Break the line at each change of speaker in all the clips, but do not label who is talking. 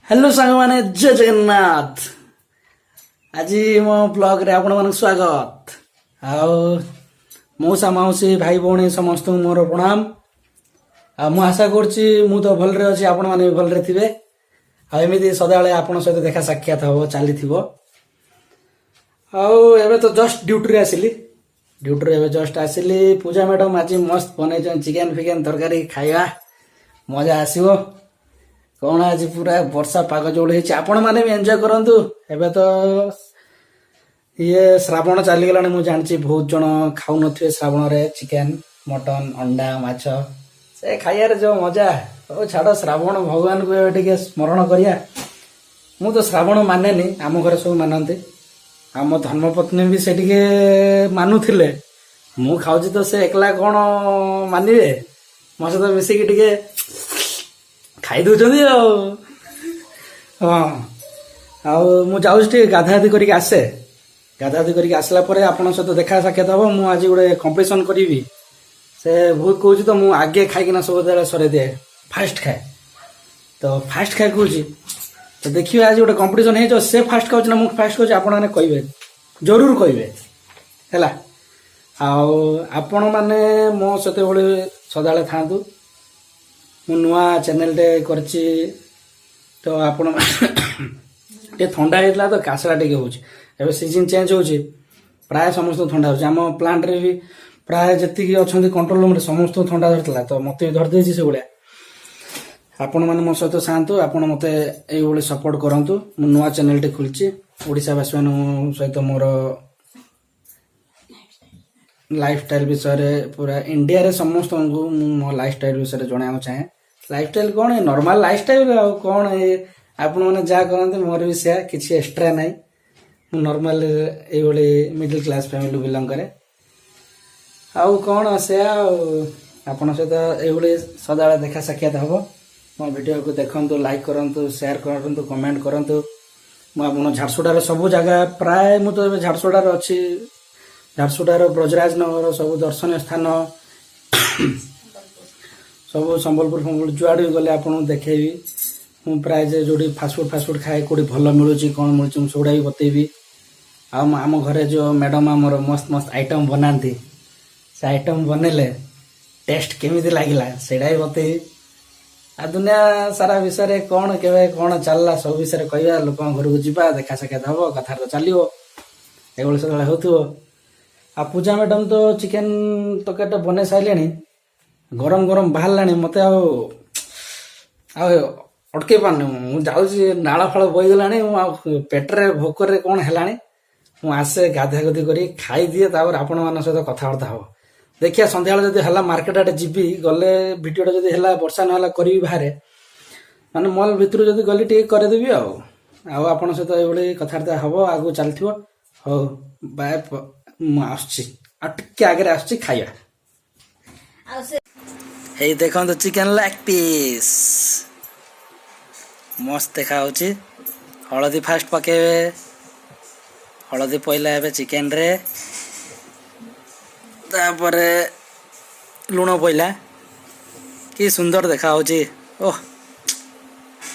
Hello सांग माने जय जगन्नाथ। आज मो ब्लॉग रे आपण मानक स्वागत। आउ मौसा माउसी भाई भौणी समस्त मोर प्रणाम। आ मु आशा करछि मु तो भल रे अछि, आपण माने भी भल रे थिबे। आ एमिति सदाळे आपण सहित देखा साक्षात हबो चाली थिबो। आउ एबे तो जस्ट ड्यूटी रे आसिली। ड्यूटी रे एबे जस्ट आसिली। पूजा मैडम आज मस्त बनै छन चिकन फिकन तरकारी खाइबा मजा आसीबो। कौन आज पूरा वर्षा पाग जोड़ आपण मैंने भी एंजॉय करंतु। एबे तो ये श्रावण चली गलानी, मु जानची बहुत जन खाऊ नथिबे श्रावण रे चिकन मटन अंडा माछ से खाइयार जो मजा। ओ छाड़ श्रावण भगवान को टिके स्मरण करिया। मु तो श्रावण मानेनी, आम घर सब मानते। आम धर्मपत्नी भी से टिके मानुथिले। मु खाउची तो से एकला कौन मानिबे, मो सहित मिसिकी टिके खाई दौरान। हाँ मु जाऊँ गाधागाधि करके आसे। गाधागाधि करके आसला आपण सहित देखा साक्षात हम। मु आज गोटे कंपिटिशन करी से बहुत कहूँ तो मु आगे खाइकिना सब सरे दिए फास्ट खाए। तो फास्ट खाए कहूँ तो देखिए आज गोटे कंपिटिशन है से फास्ट खाऊ ना मुझे फास्ट खाऊँ। आपण मैंने कहे जरूर कहे है। आपण मैंने मो सहित सदाले था। मु नुआ चैनल टे करची तो आपण टे ठंडा हेतला तो कासरा टे होउची। एबे सीजन चेंज होउची, प्राय समस्त ठंडा होउची। हम प्लांट रे भी प्राय जति की अछंती कंट्रोल रूम रे समस्त ठंडा धरतला, तो मते धर देछि से गुडा। आपण माने मो सहित सान्तु, आपण मते एई ओले सपोर्ट करंतु। मु नुआ चैनल टे खुलची। ओडिसा वासी मान सहित मोर लाइफस्टाइल विषय पूरा इंडिया रे समस्त को मो लाइफस्टाइल विषय जणाया चाहे। लाइफस्टाइल कौन है, नॉर्मल लाइफस्टाइल कौन है आपण मैंने जहाँ करते मोर भी से किसी एक्स्ट्रा ना। नॉर्मल ये मिडिल क्लास फैमिली बिलोंग करे। आउ कौन से आपण सहित ये सदा देखा साक्षात हम। मो वीडियो को देखंतु, लाइक करंतु, शेयर करंतु, कमेंट करंतु। मु झारसुडार सब जगह प्राय मु तो झारसुडार अच्छी। झारसुडार ब्रजराज नगर सब दर्शनीय स्थान सब संबलपुर जुआड़ गले आपन देखेबी। मु प्राय जो फास्टफुड खाए कौटी भल मिलूँ कौन मिलूँ सेगुड़ा भी बतेबी। आम घरे जो मैडम आमर मस्त मस्त आइटम बनाती, से आइटम बनैले टेस्ट केमिति लागिला सेटा भी बतेबी। आ दुनिया सारा विषय कौन केवे कौन चलला सब विषय कहवा। लोक घर को जीवा, देखा साक्षात हम, कथा तो चलो ये सब होथो। आ पूजा मैडम तो चिकेन तरकारीटा बनै सारे गरम गरम बाहर मत अटके पारनी। मुझे नाल फाल बहीगला पेट्रे भोकर कौन है। मुझे गाधागाधि कर खाई दिए आपण मान सहित कथबार्ता हम। देखिए सन्ध्या जब है मार्केट आटे जी गले भिडियो जब है वर्षा ना करी बाहर माने मॉल भितर जब गली टे करदेवी। आपण सहित ये कथबार्ता हम आगू चलती हो। बाय आगे आगे आस खाइबा। हे देखो तो चिकन लेग पीस मस्त देखा होची। हलदी फास्ट पकेबे, हलदी पहला एबे चिकन रे, तापरे लुण पहला। कि सुंदर देखा होची। ओह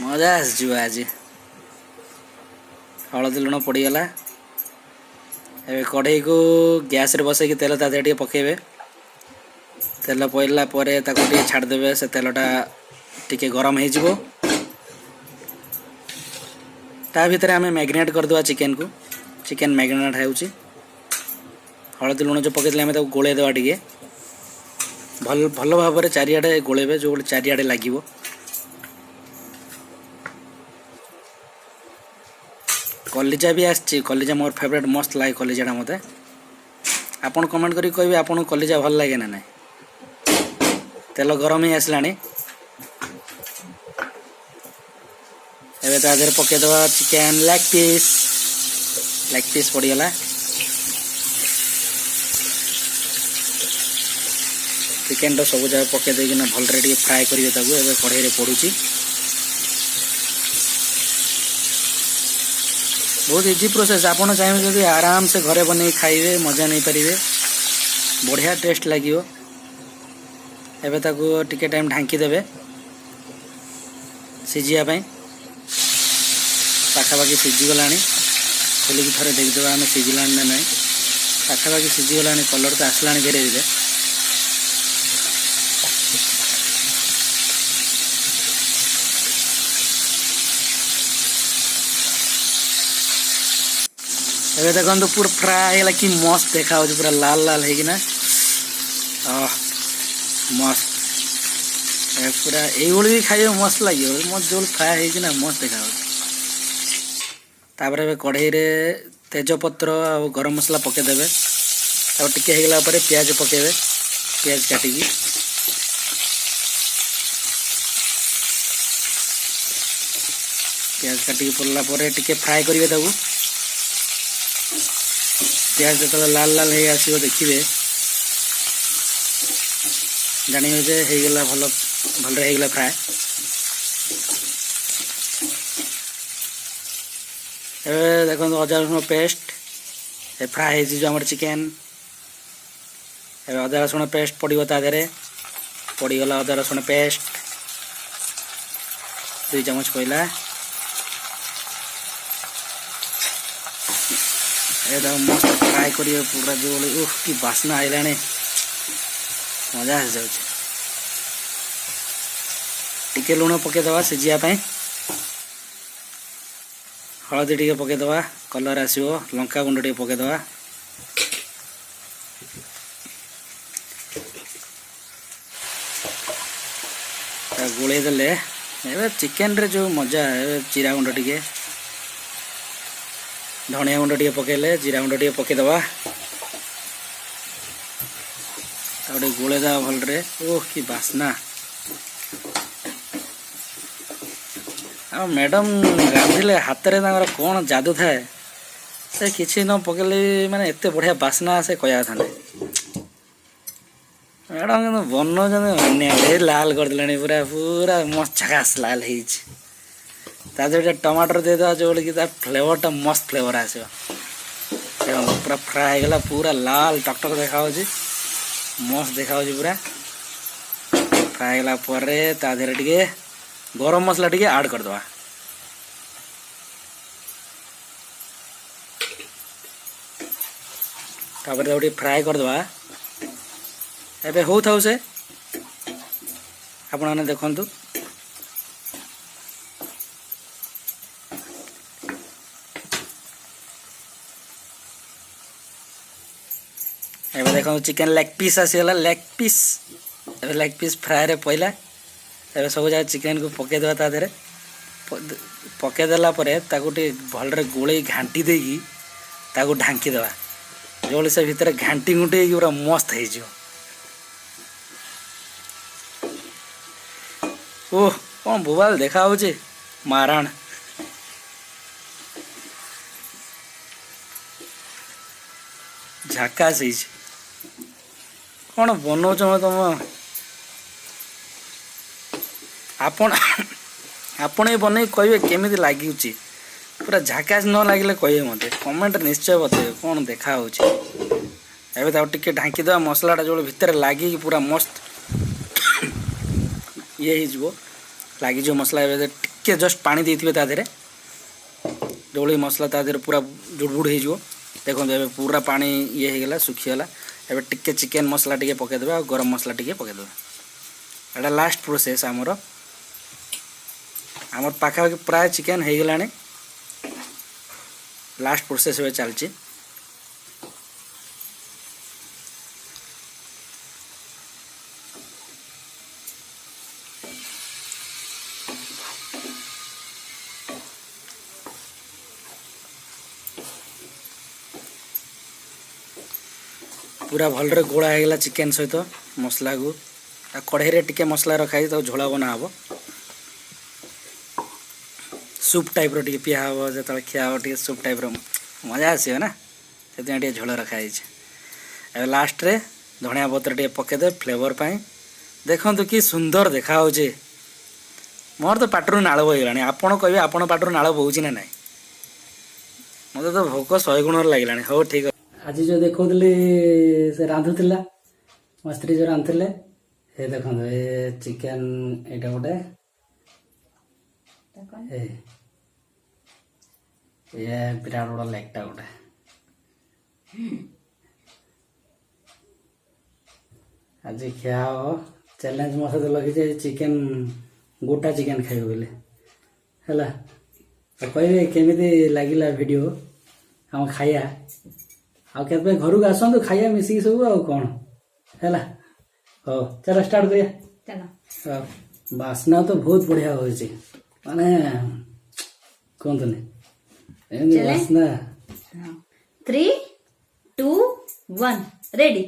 मजा आसजो आज। हलदी लुण पड़ीगला। एबे कढ़ई को गैस रे बसई कि तेल ता टिके पकेबे। तेल पड़ला छाड़देवे। से तेलटा टिके गरम हो भितर आम मैग्नेट करदे चिकेन को। चिकेन मैग्नेट हो हलदी लुण जो पकईले आम गोले देवा टिके भल भल भाव में चारिआडे गोलेबे, जो चारिआडे लगे। कलिजा भी आसची। कलिजा मोर फेवरेट मस्त लगे कलिजाटा मते। आपन कमेंट करी कहबे आपन कलिजा भल लगे ना नहीं। तेल गरम ही आसलानी। एबे ता Dehre पकेदवा chicken leg piece पड़ीगला। Chicken तो सब जगह पके देकिना भल रे फ्राए करिवे ताकू। एबे कढ़ई रे पड़ुची। बहुत इजी प्रोसेस। आपन चाहिए जदि आराम से घरे बने खाइबे मजा नहीं पारिबे, बढ़िया टेस्ट लागियो। एबे ताकू टिके टाइम ढांकी देबे सिझिया पई। ପାଖାପାଖି ସିଝିଗଲାଣି। ଖୋଲିକି ଥରେ ଦେଖିଦେବା ଆମେ ସିଝିଲାଣି ନା ନାହିଁ। ପାଖାପାଖି ସିଝିଗଲାଣି, କଲର୍ ତ ଆସିଲାଣି ଧୀରେ ଧୀରେ। ଏବେ ଦେଖନ୍ତୁ ପୁରା ଫ୍ରାଏ ହେଇଗଲା, କି ମସ୍ତ ଦେଖାଯାଉଛି, ପୁରା ଲାଲ ଲାଲ ହେଇକିନା ମସ୍ତ। ପୁରା এইଭଳି ବି ଖାଇବା ମସ୍ତ ଲାଗିବ, ମସ୍ତ ଯୋଉ ଫ୍ରାଏ ହେଇକିନା ମସ୍ତ ଦେଖାଯାଉଛି। ତାପରେ ଏବେ କଢ଼େଇରେ ତେଜପତ୍ର ଆଉ ଗରମ ମସଲା ପକେଇଦେବେ। ତାପରେ ଟିକେ ହେଇଗଲା ପରେ ପିଆଜ ପକେଇବେ, ପିଆଜ କାଟିକି। ପିଆଜ କାଟିକି ପଡ଼ିଲା ପରେ ଟିକେ ଫ୍ରାଏ କରିବେ ତାକୁ। ପିଆଜ ଯେତେବେଳେ ଲାଲ ଲାଲ ହେଇ ଆସିବ ଦେଖିବେ, ଜାଣିବେ ଯେ ହେଇଗଲା, ଭଲରେ ହେଇଗଲା ଫ୍ରାଏ। ଏବେ ଦେଖନ୍ତୁ ଅଦା ରସୁଣ ପେଷ୍ଟ ଫ୍ରାଏ ହେଇଛି ଯେଉଁ ଆମର ଚିକେନ୍। ଏବେ ଅଦା ରସୁଣ ପେଷ୍ଟ ପଡ଼ିବ ତା ଦେହରେ। ପଡ଼ିଗଲା ଅଦା ରସୁଣ ପେଷ୍ଟ 2 ଚାମଚ ପଡ଼ିଲା। এটা মস্ত ফ্রাই করিয়ে পুরা যেভাবে কি বাসনা আইলানি, মজা আসଯାଉଛି। ଟିକେ ଲୁଣ ପକେଇଦେବା ସିଝିବା ପାଇଁ। ହଳଦୀ ଟିକେ ପକେଇଦେବା, କଲର୍ ଆସିବ। ଲଙ୍କା ଗୁଣ୍ଡ ଟିକେ ପକେଇଦେବା। ଗୋଳେଇ ଦେଲେ ଏବେ ଚିକେନରେ ଯେଉଁ ମଜା, ଏବେ ଜିରା ଗୁଣ୍ଡ ଟିକେ, ଧନିଆ ଗୁଣ୍ଡ ଟିକେ ପକେଇଲେ, ଜିରା ଗୁଣ୍ଡ ଟିକେ ପକେଇଦେବା। ତାପରେ ଗୋଳେଇଦେବା ଭଲରେ। କି ବାସ୍ନା। ଆଉ ମ୍ୟାଡ଼ାମ୍ ରାନ୍ଧିଲେ ହାତରେ ତାଙ୍କର କ'ଣ ଯାଦୁ ଥାଏ, ସେ କିଛି ନ ପକେଇଲେ ମାନେ ଏତେ ବଢ଼ିଆ ବାସ୍ନା ଆସେ, କହିବା କଥା ନାହିଁ। ମ୍ୟାଡ଼ାମ୍ କିନ୍ତୁ ବନଉଛନ୍ତି ମାନିବାକୁ, ଲାଲ କରିଦେଲେଣି, ପୁରା ପୁରା ମସ୍ତ ଝାକାସ୍ ଲାଲ ହେଇଛି। ତା ଦେହରେ ଟିକେ ଟମାଟର ଦେଇଦେବା, ଯେଉଁଭଳିକି ତା ଫ୍ଲେଭରଟା ମସ୍ତ ଫ୍ଲେଭର ଆସିବ। ପୁରା ଫ୍ରାଏ ହେଇଗଲା, ପୁରା ଲାଲ ଟକଟକ ଦେଖାଯାଉଛି, ମସ୍ତ ଦେଖାଯାଉଛି ପୁରା। ଫ୍ରାଏ ହେଇଗଲା ପରେ ତା ଦେହରେ ଟିକେ ଗରମ ମସଲା ଟିକେ ଆଡ଼୍ କରିଦେବା। ତାପରେ ତାକୁ ଟିକେ ଫ୍ରାଏ କରିଦେବା। ଏବେ ହଉଥାଉ ସେ, ଆପଣମାନେ ଦେଖନ୍ତୁ। ଏବେ ଦେଖନ୍ତୁ ଚିକେନ୍ ଲେଗ୍ ପିସ୍ ଆସିଗଲା, ଲେଗ୍ ପିସ୍। ଏବେ ଲେଗ୍ ପିସ୍ ଫ୍ରାଏରେ ପଇଲା। ଏବେ ସବୁ ଯାକ ଚିକେନ୍କୁ ପକେଇଦେବା ତା ଦେହରେ। ପକେଇଦେଲା ପରେ ତାକୁ ଟିକେ ଭଲରେ ଗୋଳେଇ ଘାଣ୍ଟି ଦେଇକି ତାକୁ ଢାଙ୍କିଦେବା, ଯେଉଁଭଳି ସେ ଭିତରେ ଘାଣ୍ଟି ଘୁଣ୍ଟି ହେଇକି ପୁରା ମସ୍ତ ହେଇଯିବ। କ'ଣ ବୋବାଲ ଦେଖାଯାଉଛି, ମାରାଣ। ଝାକାସ୍ ହେଇଛି। କ'ଣ ବନଉଛ ତମ? ଆପଣ ଏ ବନେଇକି କହିବେ କେମିତି ଲାଗୁଛି। ପୁରା ଝାକାସ୍ ନ ଲାଗିଲେ କହିବେ ମୋତେ, କମେଣ୍ଟରେ ନିଶ୍ଚୟ ବତେଇବେ କ'ଣ ଦେଖାହେଉଛି। ଏବେ ତାକୁ ଟିକେ ଢାଙ୍କିଦେବା, ମସଲାଟା ଯେଉଁ ଭିତରେ ଲାଗିକି ପୁରା ମସ୍ତ ଇଏ ହେଇଯିବ, ଲାଗିଯିବ ମସଲା। ଏବେ ଟିକେ ଜଷ୍ଟ ପାଣି ଦେଇଥିବେ ତା ଦେହରେ, ଯେଉଁଭଳି ମସଲା ତା ଦେହରେ ପୁରା ଜୁଡ଼ବୁଡ଼ ହେଇଯିବ। ଦେଖନ୍ତୁ ଏବେ ପୁରା ପାଣି ଇଏ ହେଇଗଲା, ଶୁଖିଗଲା। ଏବେ ଟିକେ ଚିକେନ୍ ମସଲା ଟିକେ ପକେଇଦେବେ ଆଉ ଗରମ ମସଲା ଟିକେ ପକେଇଦେବେ। ଏଇଟା ଲାଷ୍ଟ ପ୍ରୋସେସ୍ ଆମର ପାଖାପାଖି ପ୍ରାୟ ଚିକେନ୍ ହେଇଗଲାଣି। ଲାଷ୍ଟ ପ୍ରୋସେସ୍ ଏବେ ଚାଲିଛି। ପୁରା ଭଲରେ ଗୋଳା ହେଇଗଲା ଚିକେନ୍ ସହିତ ମସଲାକୁ। ଆଉ କଢ଼େଇରେ ଟିକେ ମସଲା ରଖାହେଇଛି, ତାକୁ ଝୋଳ ବନା ହେବ। ସୁପ୍ ଟାଇପ୍ର ଟିକେ ପିଆ ହେବ, ଯେତେବେଳେ ଖିଆ ହେବ ଟିକେ ସୁପ୍ ଟାଇପ୍ର ମଜା ଆସିବ ନା, ସେଥିପାଇଁ ଟିକେ ଝୋଳ ରଖାହେଇଛି। ଏବେ ଲାଷ୍ଟରେ ଧଣିଆ ପତ୍ର ଟିକେ ପକେଇଦେବେ ଫ୍ଲେଭର ପାଇଁ। ଦେଖନ୍ତୁ କି ସୁନ୍ଦର ଦେଖାହେଉଛି। ମୋର ତ ପାଟିରୁ ନାଳ ବୋହିଗଲାଣି। ଆପଣ କହିବେ ଆପଣ ପାଟିରୁ ନାଳ ବୋହୁଛି ନା ନାହିଁ? ମୋତେ ତ ଭୋକ 100 ଗୁଣରେ ଲାଗିଲାଣି। ହଉ ଠିକ୍ ଅଛି। ଆଜି ଯେଉଁ ଦେଖାଉଥିଲି ସେ ରାନ୍ଧୁଥିଲା, ମୋ ସ୍ତ୍ରୀ ଯେଉଁ ରାନ୍ଧୁଥିଲେ, ଏ ଦେଖନ୍ତୁ ଏ ଚିକେନ୍, ଏଇଟା ଗୋଟେ ये विराट बड़ा लेगटा गोटे आज खिया हो चैलेंज मो सहित लगे चिकेन गोटा चिकेन खाइबे बोले है तो कहे केमी लगिला वीडियो हम खाया आते घर को आसतु खाया मिसिक सब आ कौन है हो चलो स्टार्ट करिया
चलो
बास्ना तो बहुत बढ़िया हो माने कहतुनि बास्ना
3 2 1 रेडी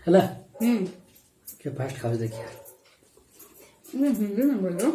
है के फास्ट खाओ देखिए
बोलो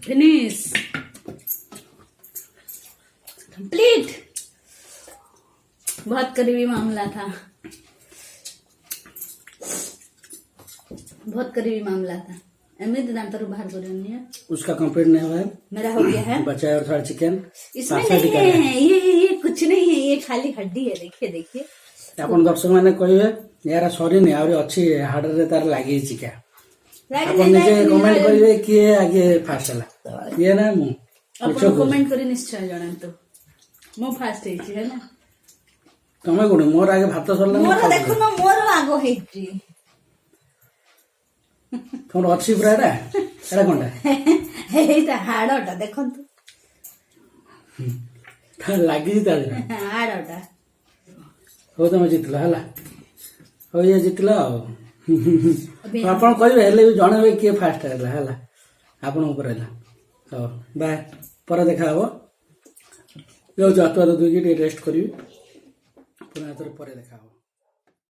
फिनिश कंप्लीट। बहुत करीबी मामला था, बहुत करीबी मामला था। एमनी दाम तर बाहर करियो है।
उसका कंप्लीट नहीं हुआ है,
मेरा हो गया है।
बचा है और थोड़ा चिकन।
इसमें नहीं है, ये कुछ नहीं है, ये खाली हड्डी है। देखिए देखिए
ଆପଣ ଦର୍ଶକ ମାନେ କହିବେ ଏହାର ସରିନି ଆହୁରି ଅଛି, ହାଡରେ ତାର ଲାଗିଛି क्या। ଆପଣ ନିଜେ କମେଣ୍ଟ କରିବେ କିଏ ଆଗେ ଫାଷ୍ଟ ହେଲା, କିଏ ନା ମୁଁ।
ଆପଣ କମେଣ୍ଟ କରି ନିଶ୍ଚୟ ଜଣାନ୍ତୁ। ମୁଁ ଫାଷ୍ଟ ହେଇଛି ହେଲା।
ତମେ କୋଉଠି, ମୋର ଆଗେ ଭାତ ସରିଲା।
ମୋର ଦେଖୁନ, ମୋର ଆଗ ହେଇଛି।
ତମର ଅଛି ପୁରା ଏଟା, ଏଟା କଣଟା?
ଏଇଟା ହାଡଟା ଦେଖନ୍ତୁ,
ଲାଗିଛି ତା ଦେହରେ।
ହାଡଟା।
ହଉ ତମେ ଜିତିଲ ହେଲା, ହଉ ଇଏ ଜିତିଲ ଆଉ। ଆପଣ କହିବେ ହେଲେ ବି ଜଣେଇବେ କିଏ ଫାଷ୍ଟ ହେଲା ହେଲା, ଆପଣଙ୍କ ଉପରେ ହେଲା। ହଉ ବାଏ, ପରେ ଦେଖା ହବ। ଯାଉଛି ହାତ ଧୋଇକି ଟିକେ ରେଷ୍ଟ କରିବି, ପୁଣି ହାତରେ ପରେ ଦେଖା ହବ।